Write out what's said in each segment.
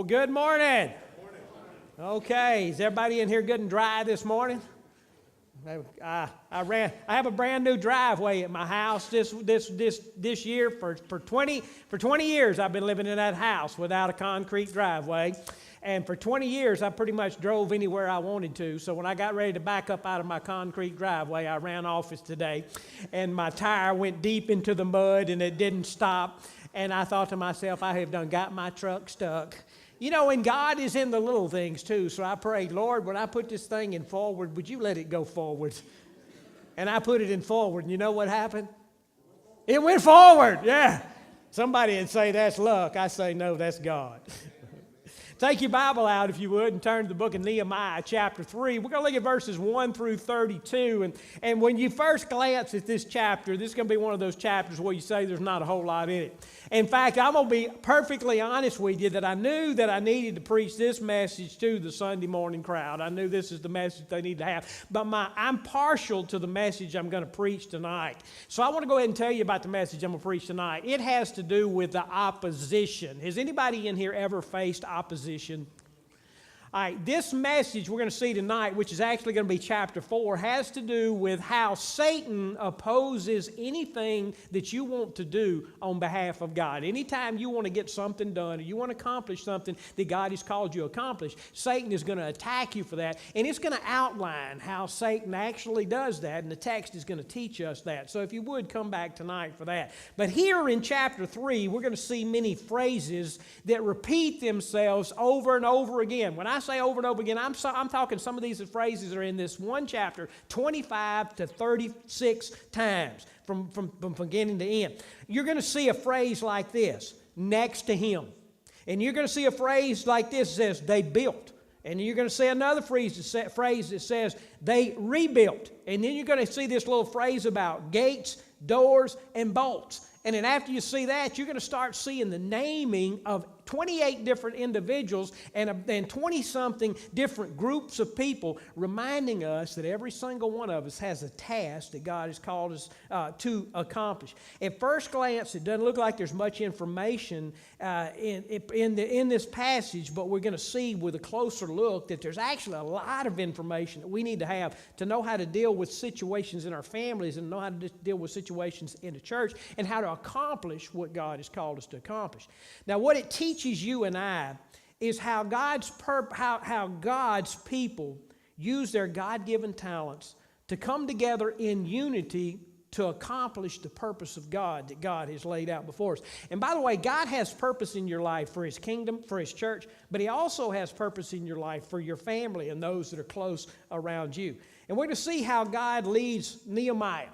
Well, good morning. Okay, is everybody in here good and dry this morning? I have a brand new driveway at my house this year. For 20 years I've been living in that house without a concrete driveway. And for 20 years, I pretty much drove anywhere I wanted to. So when I got ready to back up out of my concrete driveway, I ran off today, and my tire went deep into the mud, and it didn't stop. And I thought to myself, I have done got my truck stuck. You know, and God is in the little things too. So I prayed, Lord, when I put this thing in forward, would you let it go forward? And I put it in forward, and you know what happened? It went forward, yeah. Somebody would say that's luck. I say, no, that's God. Take your Bible out, if you would, and turn to the book of Nehemiah, chapter 3. We're going to look at verses 1 through 32. And when you first glance at this chapter, this is going to be one of those chapters where you say there's not a whole lot in it. In fact, I'm going to be perfectly honest with you that I knew that I needed to preach this message to the Sunday morning crowd. I knew this is the message they need to have. But I'm partial to the message I'm going to preach tonight. So I want to go ahead and tell you about the message I'm going to preach tonight. It has to do with the opposition. Has anybody in here ever faced opposition? All right, this message we're going to see tonight, which is actually going to be chapter 4, has to do with how Satan opposes anything that you want to do on behalf of God. Anytime you want to get something done or you want to accomplish something that God has called you to accomplish, Satan is going to attack you for that. And it's going to outline how Satan actually does that, and the text is going to teach us that. So if you would, come back tonight for that. But here in chapter 3, we're going to see many phrases that repeat themselves over and over again. When I say over and over again, I'm talking some of these phrases are in this one chapter 25 to 36 times from beginning to end. You're going to see a phrase like this, next to him. And you're going to see a phrase like this that says, they built. And you're going to see another phrase that says, they rebuilt. And then you're going to see this little phrase about gates, doors, and bolts. And then after you see that, you're going to start seeing the naming of 28 different individuals and 20-something different groups of people, reminding us that every single one of us has a task that God has called us to accomplish. At first glance, it doesn't look like there's much information in this passage, but we're going to see with a closer look that there's actually a lot of information that we need to have to know how to deal with situations in our families and know how to deal with situations in the church and how to accomplish what God has called us to accomplish. Now, what it teaches you and I is how God's people use their God-given talents to come together in unity to accomplish the purpose of God that God has laid out before us. And by the way, God has purpose in your life for His kingdom, for His church, but He also has purpose in your life for your family and those that are close around you. And we're going to see how God leads Nehemiah.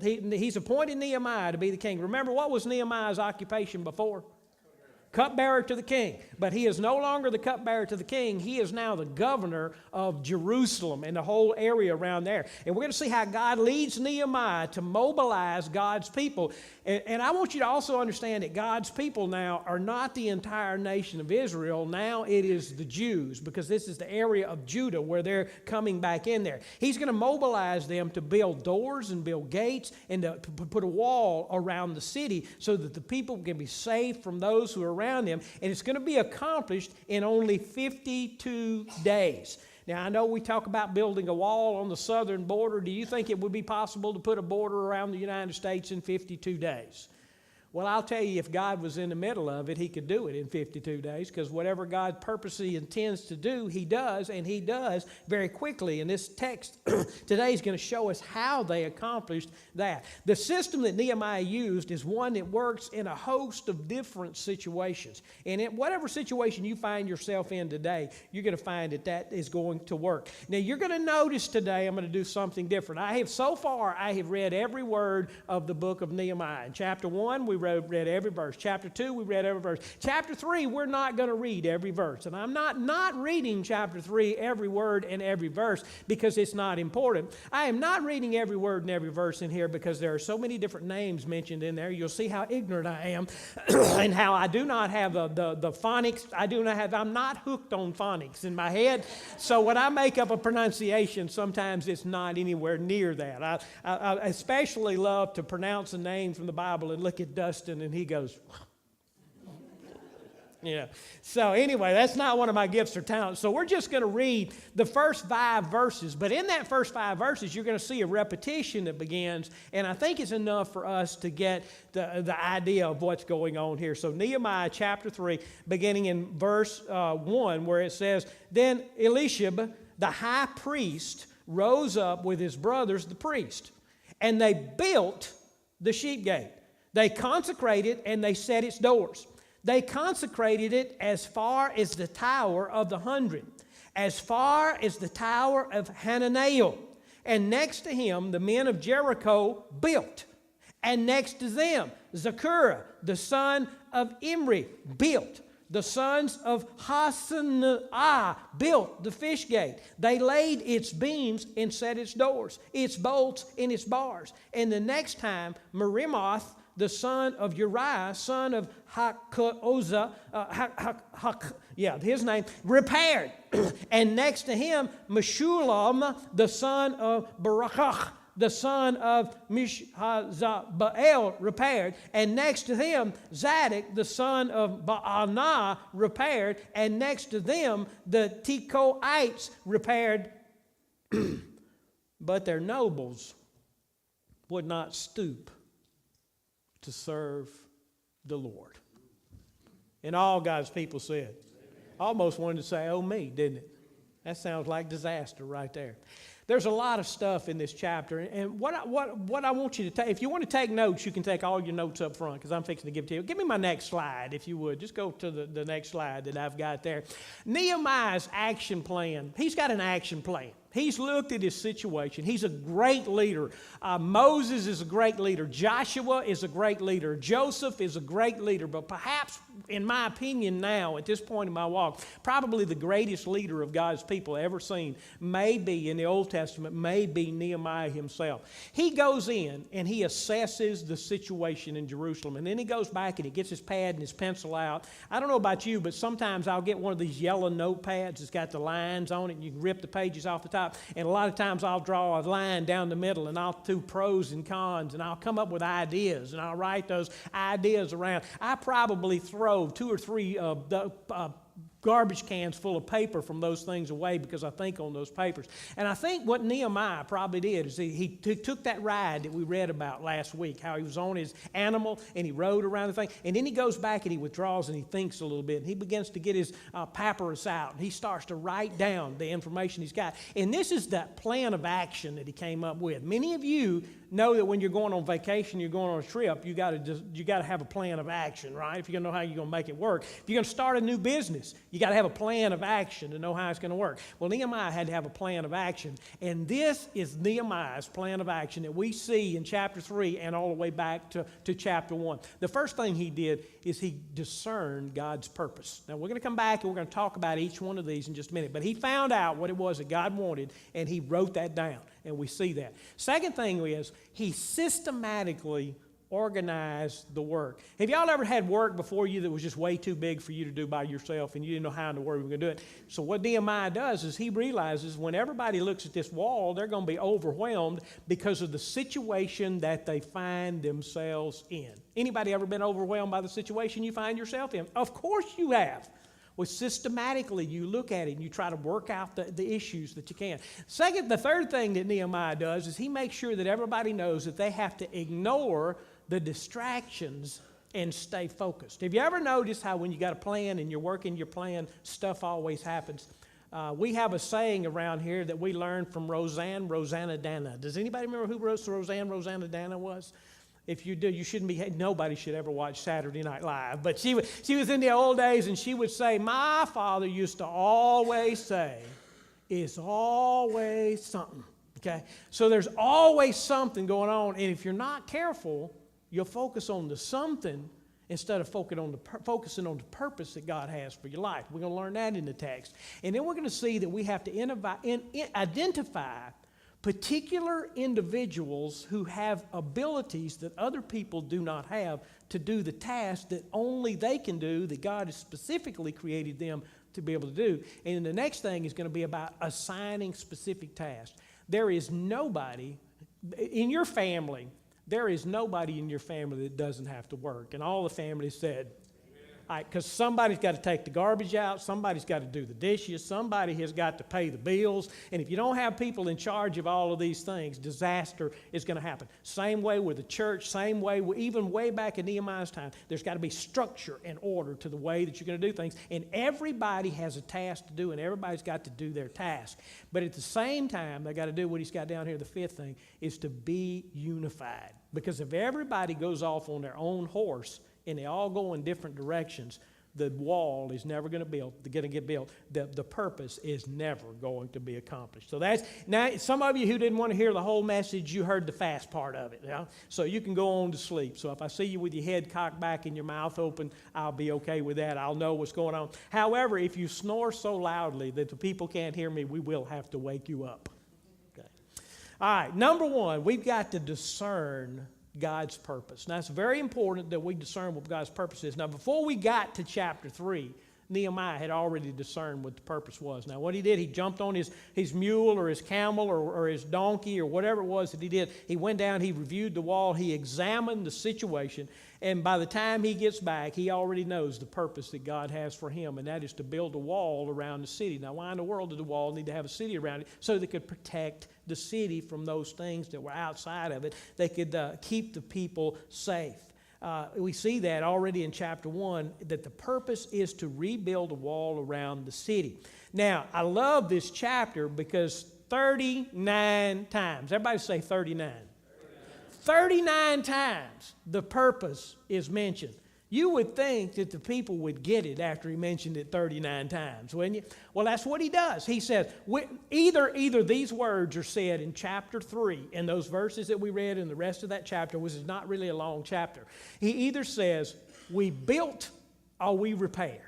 He's appointed Nehemiah to be the king. Remember, what was Nehemiah's occupation before? Cupbearer to the king. But he is no longer the cupbearer to the king. He is now the governor of Jerusalem and the whole area around there. And we're going to see how God leads Nehemiah to mobilize God's people. And I want you to also understand that God's people now are not the entire nation of Israel. Now it is the Jews, because this is the area of Judah where they're coming back in there. He's going to mobilize them to build doors and build gates and to put a wall around the city so that the people can be safe from those who are around them. And it's going to be accomplished in only 52 days. Now, I know we talk about building a wall on the southern border. Do you think it would be possible to put a border around the United States in 52 days? Well, I'll tell you, if God was in the middle of it, He could do it in 52 days, because whatever God purposely intends to do, He does, and He does very quickly. And this text today is going to show us how they accomplished that. The system that Nehemiah used is one that works in a host of different situations. And in whatever situation you find yourself in today, you're going to find that is going to work. Now, you're going to notice today I'm going to do something different. I have read every word of the book of Nehemiah. In chapter 1, we read every verse. Chapter 2, we read every verse. Chapter 3, we're not going to read every verse. And I'm not reading chapter 3 every word and every verse because it's not important. I am not reading every word and every verse in here because there are so many different names mentioned in there. You'll see how ignorant I am and how I do not have the phonics. I'm not hooked on phonics in my head. So when I make up a pronunciation, sometimes it's not anywhere near that. I especially love to pronounce a name from the Bible and look at Dustin, and he goes, Yeah. So anyway, that's not one of my gifts or talents. So we're just going to read the first 5 verses. But in that first 5 verses, you're going to see a repetition that begins. And I think it's enough for us to get the idea of what's going on here. So Nehemiah chapter 3, beginning in verse 1, where it says, Then Eliashib, the high priest, rose up with his brothers, the priest, and they built the sheep gate. They consecrated and they set its doors. They consecrated it as far as the Tower of the 100, as far as the Tower of Hananel. And next to him, the men of Jericho built. And next to them, Zechariah, the son of Imri, built. The sons of Hassenaah built the fish gate. They laid its beams and set its doors, its bolts and its bars. And the next time, Merimoth, the son of Uriah, son of Hakkozah, his name, repaired. And next to him, Meshullam, the son of Barakach, the son of Mishhazabael, repaired. And next to him, Zadok, the son of Baanah, repaired. And next to them, the Tekoites repaired. But their nobles would not stoop to serve the Lord. And all God's people said. Almost wanted to say, oh me, didn't it? That sounds like disaster right there. There's a lot of stuff in this chapter, and what I want you to take, if you want to take notes, you can take all your notes up front, because I'm fixing to give it to you. Give me my next slide, if you would. Just go to the next slide that I've got there. Nehemiah's action plan. He's got an action plan. He's looked at his situation. He's a great leader. Moses is a great leader. Joshua is a great leader. Joseph is a great leader. But perhaps, in my opinion now, at this point in my walk, probably the greatest leader of God's people ever seen, may be in the Old Testament, may be Nehemiah himself. He goes in and he assesses the situation in Jerusalem. And then he goes back and he gets his pad and his pencil out. I don't know about you, but sometimes I'll get one of these yellow notepads that's got the lines on it, and you can rip the pages off the top. And a lot of times I'll draw a line down the middle, and I'll do pros and cons, and I'll come up with ideas, and I'll write those ideas around. I probably throw 2 or 3 garbage cans full of paper from those things away because I think on those papers. And I think what Nehemiah probably did is he took that ride that we read about last week, how he was on his animal and he rode around the thing, and then he goes back and he withdraws and he thinks a little bit, and he begins to get his papyrus out, and he starts to write down the information he's got. And this is that plan of action that he came up with. Many of you know that when you're going on vacation, you're going on a trip, you got to have a plan of action, right? If you're going to know how you're going to make it work. If you're going to start a new business, you got to have a plan of action to know how it's going to work. Well, Nehemiah had to have a plan of action, and this is Nehemiah's plan of action that we see in chapter 3 and all the way back to chapter 1. The first thing he did is he discerned God's purpose. Now, we're going to come back and we're going to talk about each one of these in just a minute, but he found out what it was that God wanted, and he wrote that down, and we see that. Second thing is he systematically organized the work. Have y'all ever had work before you that was just way too big for you to do by yourself, and you didn't know how in the world you were going to do it? So what Nehemiah does is he realizes when everybody looks at this wall, they're going to be overwhelmed because of the situation that they find themselves in. Anybody ever been overwhelmed by the situation you find yourself in? Of course you have. Well, systematically, you look at it and you try to work out the issues that you can. The third thing that Nehemiah does is he makes sure that everybody knows that they have to ignore the distractions and stay focused. Have you ever noticed how when you got a plan and you're working your plan, stuff always happens? We have a saying around here that we learned from Rosanna-Dana. Does anybody remember who Rosanna-Dana was? If you do, you shouldn't be, nobody should ever watch Saturday Night Live. But she was in the old days, and she would say, my father used to always say, it's always something, okay? So there's always something going on, and if you're not careful, you'll focus on the something instead of focusing on the purpose that God has for your life. We're going to learn that in the text. And then we're going to see that we have to identify particular individuals who have abilities that other people do not have to do the task that only they can do, that God has specifically created them to be able to do. And the next thing is going to be about assigning specific tasks. There is nobody in your family that doesn't have to work. And all the families said, Because somebody's got to take the garbage out, somebody's got to do the dishes, somebody has got to pay the bills, and if you don't have people in charge of all of these things, disaster is going to happen. Same way with the church, same way, even way back in Nehemiah's time, there's got to be structure and order to the way that you're going to do things, and everybody has a task to do, and everybody's got to do their task. But at the same time, they got to do what he's got down here, the fifth thing, is to be unified. Because if everybody goes off on their own horse, and they all go in different directions, the wall is never going to get built. The purpose is never going to be accomplished. So that's, now some of you who didn't want to hear the whole message, you heard the fast part of it. Yeah? So you can go on to sleep. So if I see you with your head cocked back and your mouth open, I'll be okay with that. I'll know what's going on. However, if you snore so loudly that the people can't hear me, we will have to wake you up. Okay. All right, number one, we've got to discern God's purpose. Now, it's very important that we discern what God's purpose is. Now, before we got to chapter 3, Nehemiah had already discerned what the purpose was. Now, what he did, he jumped on his mule or his camel or his donkey or whatever it was that he did. He went down, he reviewed the wall, he examined the situation, and by the time he gets back, he already knows the purpose that God has for him, and that is to build a wall around the city. Now, why in the world did the wall need to have a city around it? So they could protect the city from those things that were outside of it. They could keep the people safe. We see that already in chapter 1, that the purpose is to rebuild a wall around the city. Now, I love this chapter because 39 times, everybody say 39. 39 times the purpose is mentioned. You would think that the people would get it after he mentioned it 39 times, wouldn't you? Well, that's what he does. He says, either these words are said in chapter 3, in those verses that we read in the rest of that chapter, which is not really a long chapter. He either says, we built or we repaired.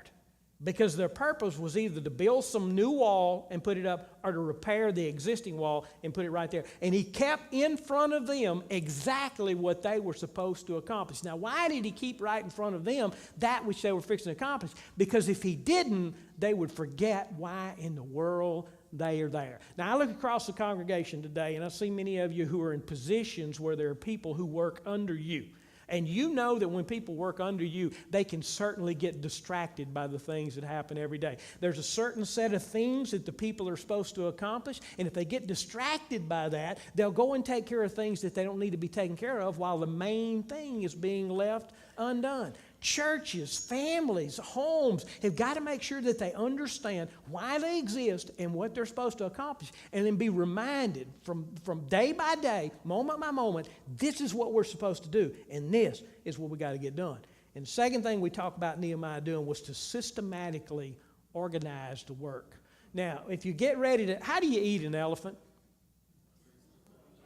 Because their purpose was either to build some new wall and put it up or to repair the existing wall and put it right there. And he kept in front of them exactly what they were supposed to accomplish. Now, why did he keep right in front of them that which they were fixing to accomplish? Because if he didn't, they would forget why in the world they are there. Now, I look across the congregation today, and I see many of you who are in positions where there are people who work under you. And you know that when people work under you, they can certainly get distracted by the things that happen every day. There's a certain set of things that the people are supposed to accomplish, and if they get distracted by that, they'll go and take care of things that they don't need to be taken care of while the main thing is being left undone. Churches, families, homes have got to make sure that they understand why they exist and what they're supposed to accomplish, and then be reminded from day by day, moment by moment, this is what we're supposed to do, and this is what we got to get done. And the second thing we talked about Nehemiah doing was to systematically organize the work. Now, if you get ready to, how do you eat an elephant?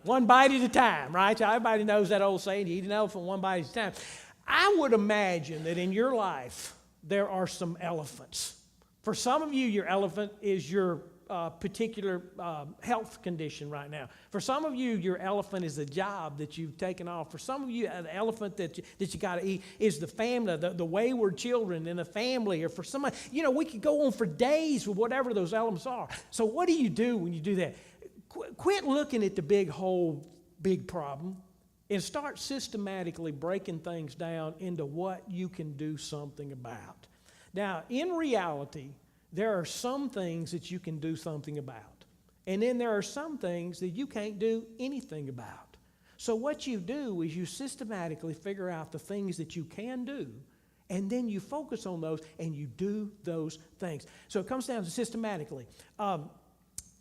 One bite at a time, right? So everybody knows that old saying, you eat an elephant one bite at a time. I would imagine that in your life, there are some elephants. For some of you, your elephant is your particular health condition right now. For some of you, your elephant is the job that you've taken off. For some of you, the elephant that you got to eat is the family, the wayward children in the family. Or for somebody, we could go on for days with whatever those elements are. So what do you do when you do that? Quit looking at the big problem. And start systematically breaking things down into what you can do something about. Now, in reality, there are some things that you can do something about. And then there are some things that you can't do anything about. So what you do is you systematically figure out the things that you can do, and then you focus on those and you do those things. So it comes down to systematically.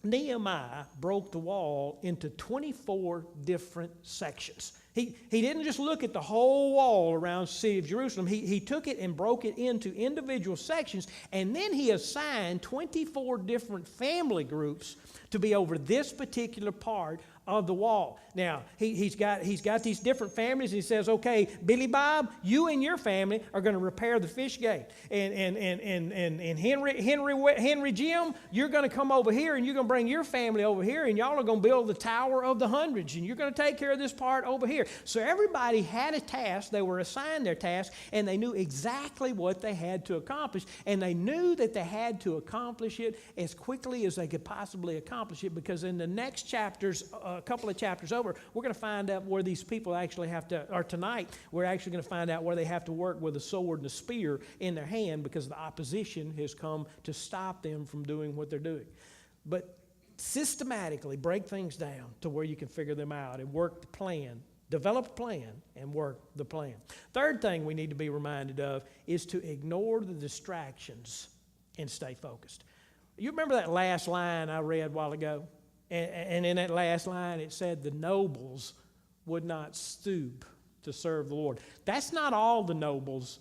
Nehemiah broke the wall into 24 different sections. He didn't just look at the whole wall around the city of Jerusalem. He took it and broke it into individual sections, and then he assigned 24 different family groups to be over this particular part of the wall. Now, he's got these different families. He says, okay, Billy Bob, you and your family are going to repair the fish gate. And Henry Jim, you're going to come over here and you're going to bring your family over here, and y'all are going to build the Tower of the Hundreds, and you're going to take care of this part over here. So everybody had a task. They were assigned their task, and they knew exactly what they had to accomplish, and they knew that they had to accomplish it as quickly as they could possibly accomplish it, because in the next chapters a couple of chapters over, we're going to find out where these people actually have to, or tonight, we're actually going to find out where they have to work with a sword and a spear in their hand because the opposition has come to stop them from doing what they're doing. But systematically break things down to where you can figure them out and work the plan. Develop a plan and work the plan. Third thing we need to be reminded of is to ignore the distractions and stay focused. You remember that last line I read a while ago? And in that last line it said the nobles would not stoop to serve the Lord. That's not all the nobles.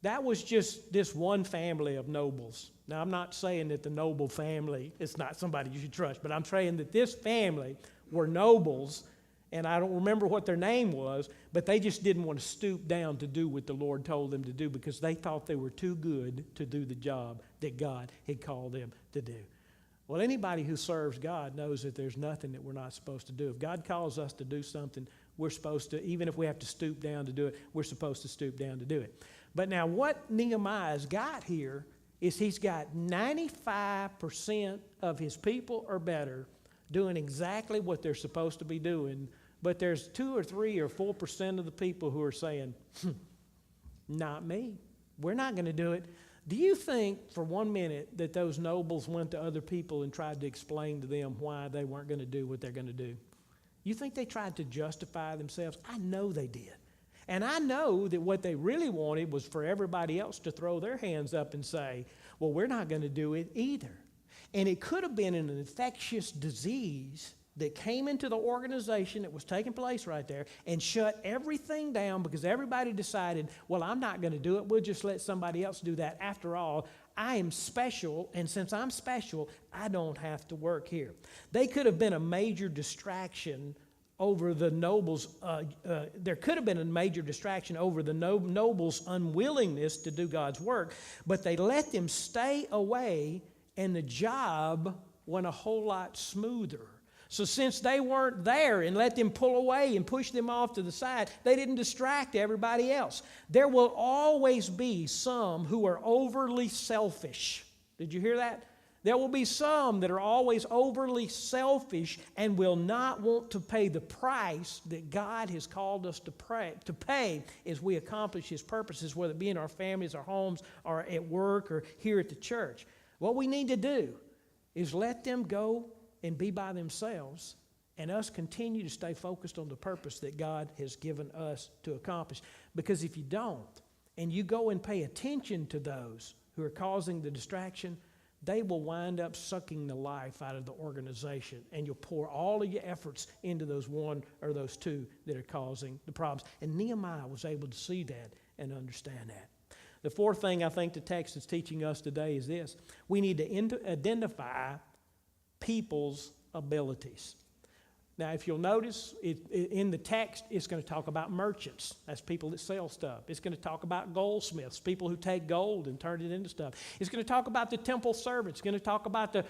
That was just this one family of nobles. Now, I'm not saying that the noble family is not somebody you should trust, but I'm saying that this family were nobles, and I don't remember what their name was, but they just didn't want to stoop down to do what the Lord told them to do because they thought they were too good to do the job that God had called them to do. Well, anybody who serves God knows that there's nothing that we're not supposed to do. If God calls us to do something, we're supposed to, even if we have to stoop down to do it, we're supposed to stoop down to do it. But now what Nehemiah's got here is he's got 95% of his people or better doing exactly what they're supposed to be doing, but there's 2 or 3 or 4% of the people who are saying, not me. We're not going to do it. Do you think for 1 minute that those nobles went to other people and tried to explain to them why they weren't going to do what they're going to do? You think they tried to justify themselves? I know they did. And I know that what they really wanted was for everybody else to throw their hands up and say, well, we're not going to do it either. And it could have been an infectious disease that came into the organization that was taking place right there and shut everything down because everybody decided, well, I'm not going to do it. We'll just let somebody else do that. After all, I am special, and since I'm special, I don't have to work here. They could have been a major distraction over the nobles. There could have been a major distraction over the nobles' unwillingness to do God's work, but they let them stay away, and the job went a whole lot smoother. So since they weren't there and let them pull away and push them off to the side, they didn't distract everybody else. There will always be some who are overly selfish. Did you hear that? There will be some that are always overly selfish and will not want to pay the price that God has called us to pay as we accomplish His purposes, whether it be in our families, our homes, or at work, or here at the church. What we need to do is let them go and be by themselves, and us continue to stay focused on the purpose that God has given us to accomplish. Because if you don't, and you go and pay attention to those who are causing the distraction, they will wind up sucking the life out of the organization, and you'll pour all of your efforts into those one or those two that are causing the problems. And Nehemiah was able to see that and understand that. The fourth thing I think the text is teaching us today is this. We need to identify people's abilities. Now, if you'll notice, in the text, it's going to talk about merchants. That's people that sell stuff. It's going to talk about goldsmiths, people who take gold and turn it into stuff. It's going to talk about the temple servants. It's going to talk about the,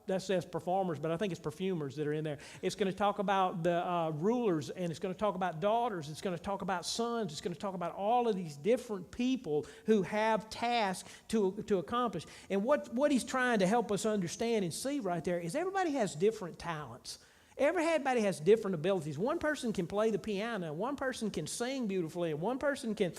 that says performers, but I think it's perfumers that are in there. It's going to talk about the rulers, and it's going to talk about daughters. It's going to talk about sons. It's going to talk about all of these different people who have tasks to accomplish. And what he's trying to help us understand and see right there is everybody has different talents. Everybody has different abilities. One person can play the piano, one person can sing beautifully, and one person can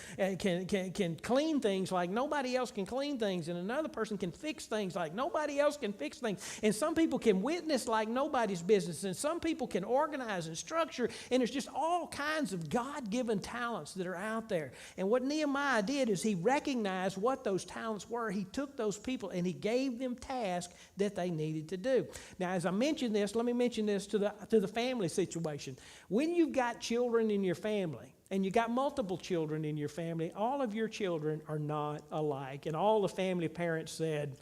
clean things like nobody else can clean things, and another person can fix things like nobody else can fix things. And some people can witness like nobody's business, and some people can organize and structure, and there's just all kinds of God-given talents that are out there. And what Nehemiah did is he recognized what those talents were. He took those people and he gave them tasks that they needed to do. Now, as I mentioned this, let me mention this to the family situation. When you've got children in your family, and you got multiple children in your family, all of your children are not alike. And all the family parents said,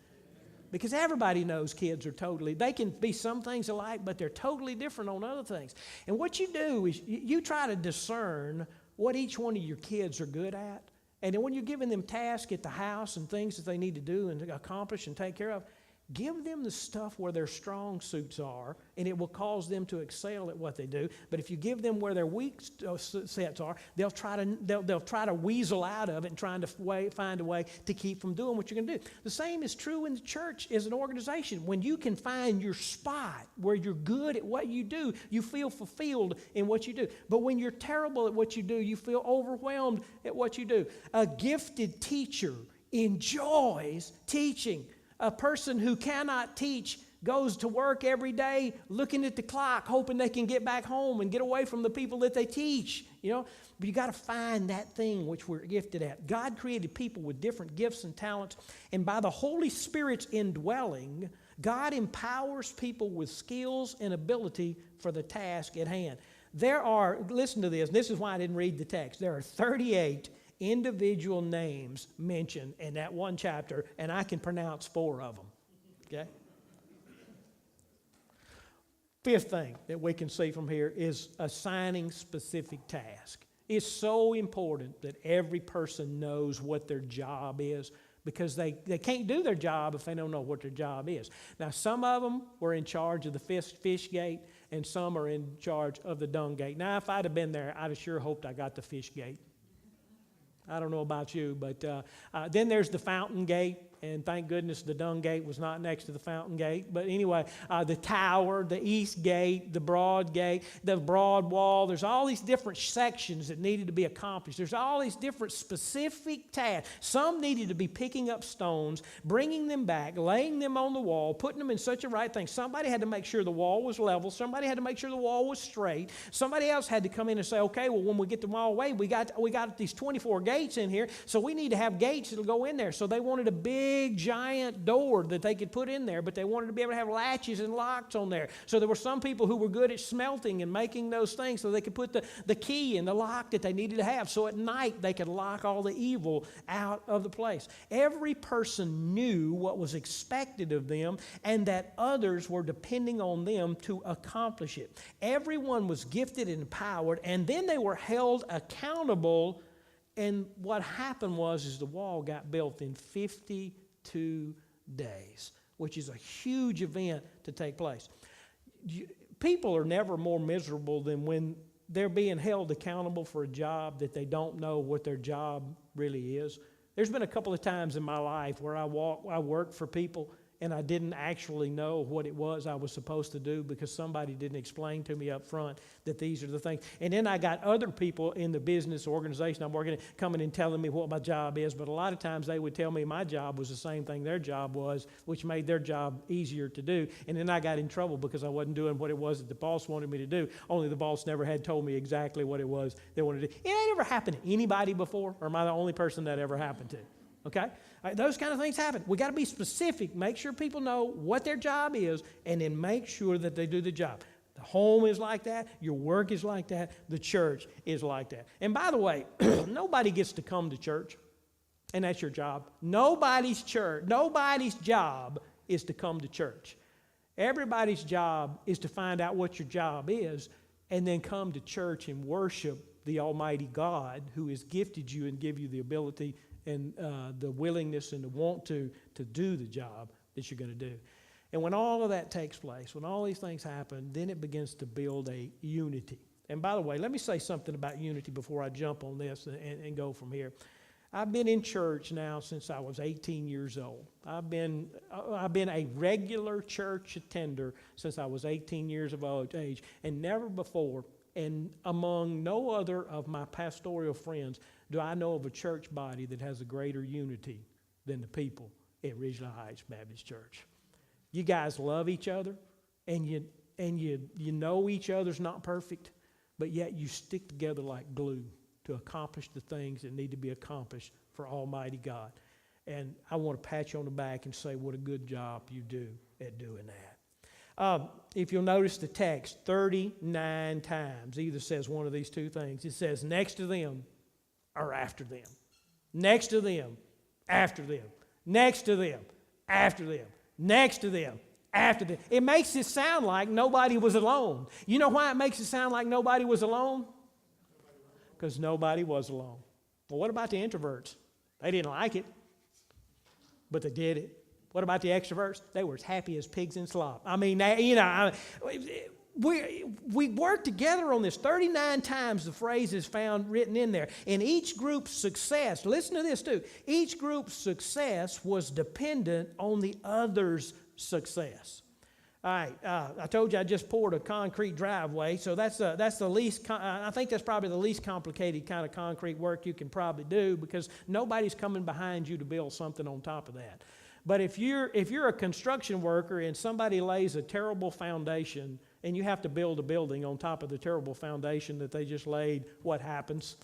because everybody knows kids are they can be some things alike, but they're totally different on other things. And what you do is you try to discern what each one of your kids are good at. And then when you're giving them tasks at the house and things that they need to do and accomplish and take care of, Give them the stuff where their strong suits are, and it will cause them to excel at what they do. But if you give them where their weak sets are, they'll try to weasel out of it and trying to find a way to keep from doing what you're going to do. The same is true in the church as an organization. When you can find your spot where you're good at what you do, you feel fulfilled in what you do. But when you're terrible at what you do, you feel overwhelmed at what you do. A gifted teacher enjoys teaching. A person who cannot teach goes to work every day looking at the clock, hoping they can get back home and get away from the people that they teach. But you got to find that thing which we're gifted at. God created people with different gifts and talents, and by the Holy Spirit's indwelling, God empowers people with skills and ability for the task at hand. Listen to this, and this is why I didn't read the text. There are 38 individual names mentioned in that one chapter, and I can pronounce 4 of them. Okay? Fifth thing that we can see from here is assigning specific task. It's so important that every person knows what their job is, because they can't do their job if they don't know what their job is. Now, some of them were in charge of the fish gate, and some are in charge of the dung gate. Now, if I'd have been there, I'd have sure hoped I got the fish gate. I don't know about you, but then there's the fountain gate, and thank goodness the dung gate was not next to the fountain gate. But anyway, the tower, the east gate, the broad gate, the broad wall, there's all these different sections that needed to be accomplished. There's all these different specific tasks. Some needed to be picking up stones, bringing them back, laying them on the wall, putting them in such a right thing. Somebody had to make sure the wall was level. Somebody had to make sure the wall was straight. Somebody else had to come in and say, okay, well, when we get the wall away, we got these 24 gates in here, so we need to have gates that'll go in there. So they wanted a big giant door that they could put in there, but they wanted to be able to have latches and locks on there. So there were some people who were good at smelting and making those things so they could put the key in the lock that they needed to have, so at night they could lock all the evil out of the place. Every person knew what was expected of them and that others were depending on them to accomplish it. Everyone was gifted and empowered, and then they were held accountable. And what happened was the wall got built in 52 days, which is a huge event to take place. People are never more miserable than when they're being held accountable for a job that they don't know what their job really is. There's been a couple of times in my life where I worked for people and I didn't actually know what it was I was supposed to do because somebody didn't explain to me up front that these are the things. And then I got other people in the business organization I'm working at coming and telling me what my job is, but a lot of times they would tell me my job was the same thing their job was, which made their job easier to do. And then I got in trouble because I wasn't doing what it was that the boss wanted me to do, only the boss never had told me exactly what it was they wanted to do. It ain't ever happened to anybody before, or am I the only person that ever happened to? Okay? Those kind of things happen. We got to be specific, make sure people know what their job is, and then make sure that they do the job. The home is like that. Your work is like that. The church is like that. And by the way, nobody gets to come to church, and that's your job. Nobody's job is to come to church. Everybody's job is to find out what your job is and then come to church and worship the Almighty God who has gifted you and give you the ability and the willingness and the want to do the job that you're going to do. And when all of that takes place, when all these things happen, then it begins to build a unity. And by the way, let me say something about unity before I jump on this and go from here. I've been in church now since I was 18 years old. I've been a regular church attender since I was 18 years of age, and never before, and among no other of my pastoral friends, do I know of a church body that has a greater unity than the people at Ridgeline Heights Baptist Church. You guys love each other, and you know each other's not perfect, but yet you stick together like glue to accomplish the things that need to be accomplished for Almighty God. And I want to pat you on the back and say what a good job you do at doing that. If you'll notice the text, 39 times either says one of these two things. It says next to them or after them. Next to them, after them. Next to them, after them. Next to them, after them. It makes it sound like nobody was alone. You know why it makes it sound like nobody was alone? Because nobody was alone. Well, what about the introverts? They didn't like it, but they did it. What about the extroverts? They were as happy as pigs in slop. I mean, we worked together on this. 39 times the phrase is found written in there. And each group's success, listen to this too, each group's success was dependent on the other's success. All right, I told you I just poured a concrete driveway, so that's the least. I think that's probably the least complicated kind of concrete work you can probably do, because nobody's coming behind you to build something on top of that. But if you're a construction worker and somebody lays a terrible foundation and you have to build a building on top of the terrible foundation that they just laid, what happens?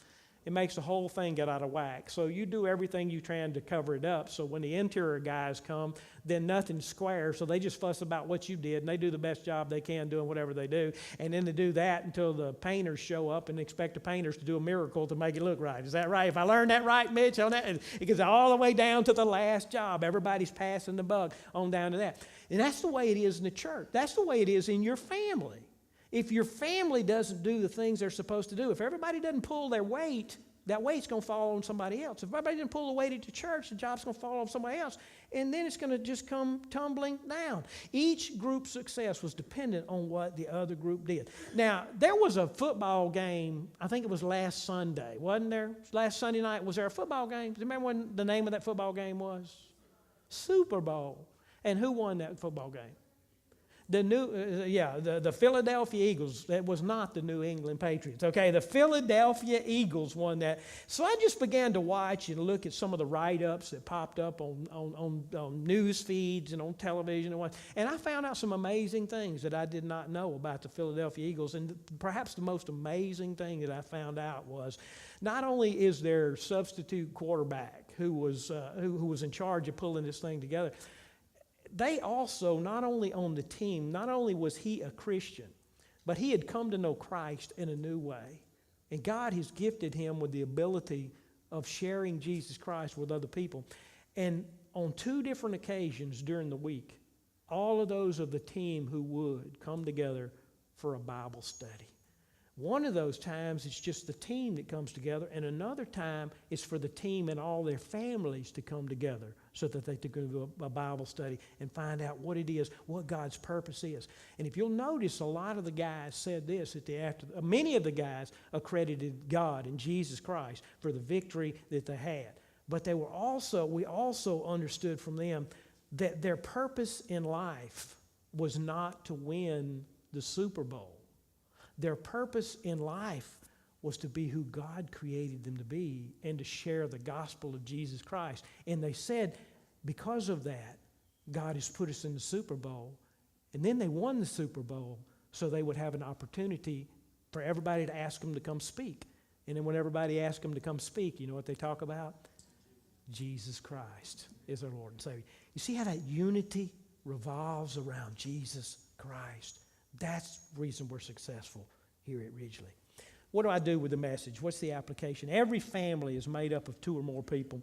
It makes the whole thing get out of whack. So you do everything you can to cover it up. So when the interior guys come, then nothing's square. So they just fuss about what you did, and they do the best job they can doing whatever they do. And then they do that until the painters show up and expect the painters to do a miracle to make it look right. Is that right? If I learned that right, Mitch, on that, it goes all the way down to the last job. Everybody's passing the buck on down to that. And that's the way it is in the church. That's the way it is in your family. If your family doesn't do the things they're supposed to do, if everybody doesn't pull their weight, that weight's going to fall on somebody else. If everybody didn't pull the weight at the church, the job's going to fall on somebody else. And then it's going to just come tumbling down. Each group's success was dependent on what the other group did. Now, there was a football game, I think it was last Sunday, wasn't there? Last Sunday night, was there a football game? Do you remember what the name of that football game was? Super Bowl. And who won that football game? The Philadelphia Eagles. That was not the New England Patriots. Okay, the Philadelphia Eagles won that. So I just began to watch and look at some of the write-ups that popped up on news feeds and on television and I found out some amazing things that I did not know about the Philadelphia Eagles. And perhaps the most amazing thing that I found out was not only is their substitute quarterback who was in charge of pulling this thing together, they also, not only on the team, not only was he a Christian, but he had come to know Christ in a new way. And God has gifted him with the ability of sharing Jesus Christ with other people. And on 2 different occasions during the week, all of those of the team who would come together for a Bible study. One of those times it's just the team that comes together, and another time it's for the team and all their families to come together so that they can do a Bible study and find out what it is, what God's purpose is. And if you'll notice, a lot of the guys said this many of the guys accredited God and Jesus Christ for the victory that they had. But we also understood from them that their purpose in life was not to win the Super Bowl. Their purpose in life was to be who God created them to be and to share the gospel of Jesus Christ. And they said, because of that, God has put us in the Super Bowl. And then they won the Super Bowl so they would have an opportunity for everybody to ask them to come speak. And then when everybody asked them to come speak, you know what they talk about? Jesus Christ is our Lord and Savior. You see how that unity revolves around Jesus Christ? That's the reason we're successful here at Ridgely. What do I do with the message? What's the application? Every family is made up of 2 or more people.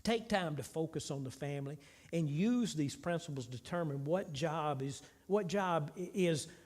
Take time to focus on the family and use these principles to determine what job is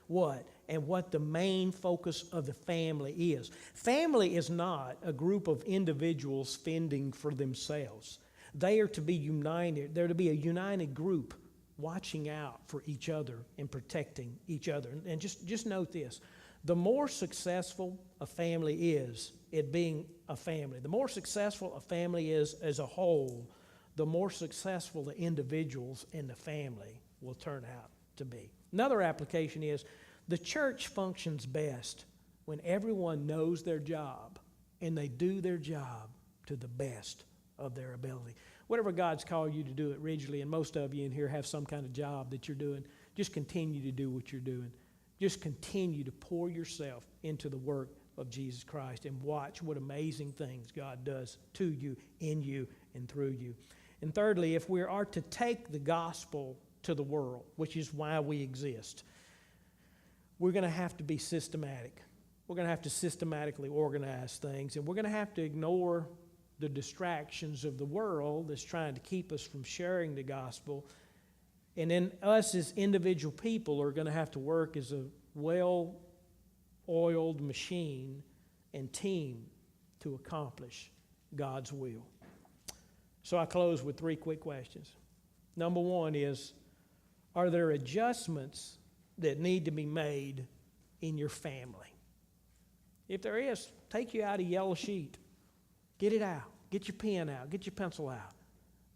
what and what the main focus of the family is. Family is not a group of individuals fending for themselves. They are to be united. They're to be a united group, watching out for each other and protecting each other. And just note this. The more successful a family is at being a family, the more successful a family is as a whole, the more successful the individuals in the family will turn out to be. Another application is the church functions best when everyone knows their job and they do their job to the best of their ability. Whatever God's called you to do at Ridgely, and most of you in here have some kind of job that you're doing, just continue to do what you're doing. Just continue to pour yourself into the work of Jesus Christ and watch what amazing things God does to you, in you, and through you. And thirdly, if we are to take the gospel to the world, which is why we exist, we're going to have to be systematic. We're going to have to systematically organize things, and we're going to have to ignore the distractions of the world that's trying to keep us from sharing the gospel. And then us as individual people are going to have to work as a well-oiled machine and team to accomplish God's will. So I close with 3 quick questions. Number one is, are there adjustments that need to be made in your family? If there is, take you out a yellow sheet. Get it out. Get your pen out. Get your pencil out.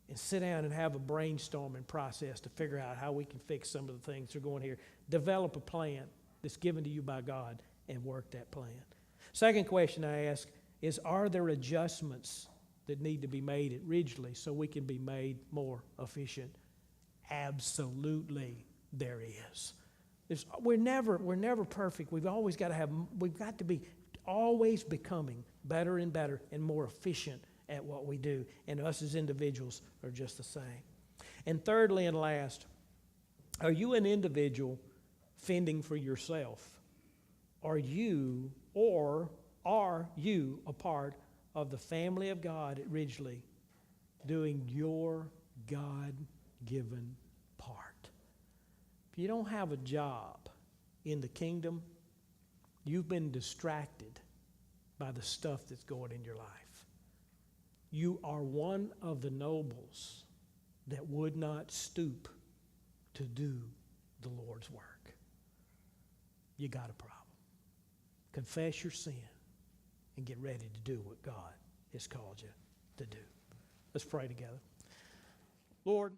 And sit down and have a brainstorming process to figure out how we can fix some of the things that are going here. Develop a plan that's given to you by God and work that plan. Second question I ask is, are there adjustments that need to be made at Ridgely so we can be made more efficient? Absolutely there is. We're never perfect. We've got to be always becoming better and better and more efficient at what we do. And us as individuals are just the same. And thirdly and last, are you an individual fending for yourself? Are you a part of the family of God at Ridgely doing your God-given part? If you don't have a job in the kingdom, you've been distracted by the stuff that's going in your life. You are one of the nobles that would not stoop to do the Lord's work. You got a problem. Confess your sin and get ready to do what God has called you to do. Let's pray together. Lord,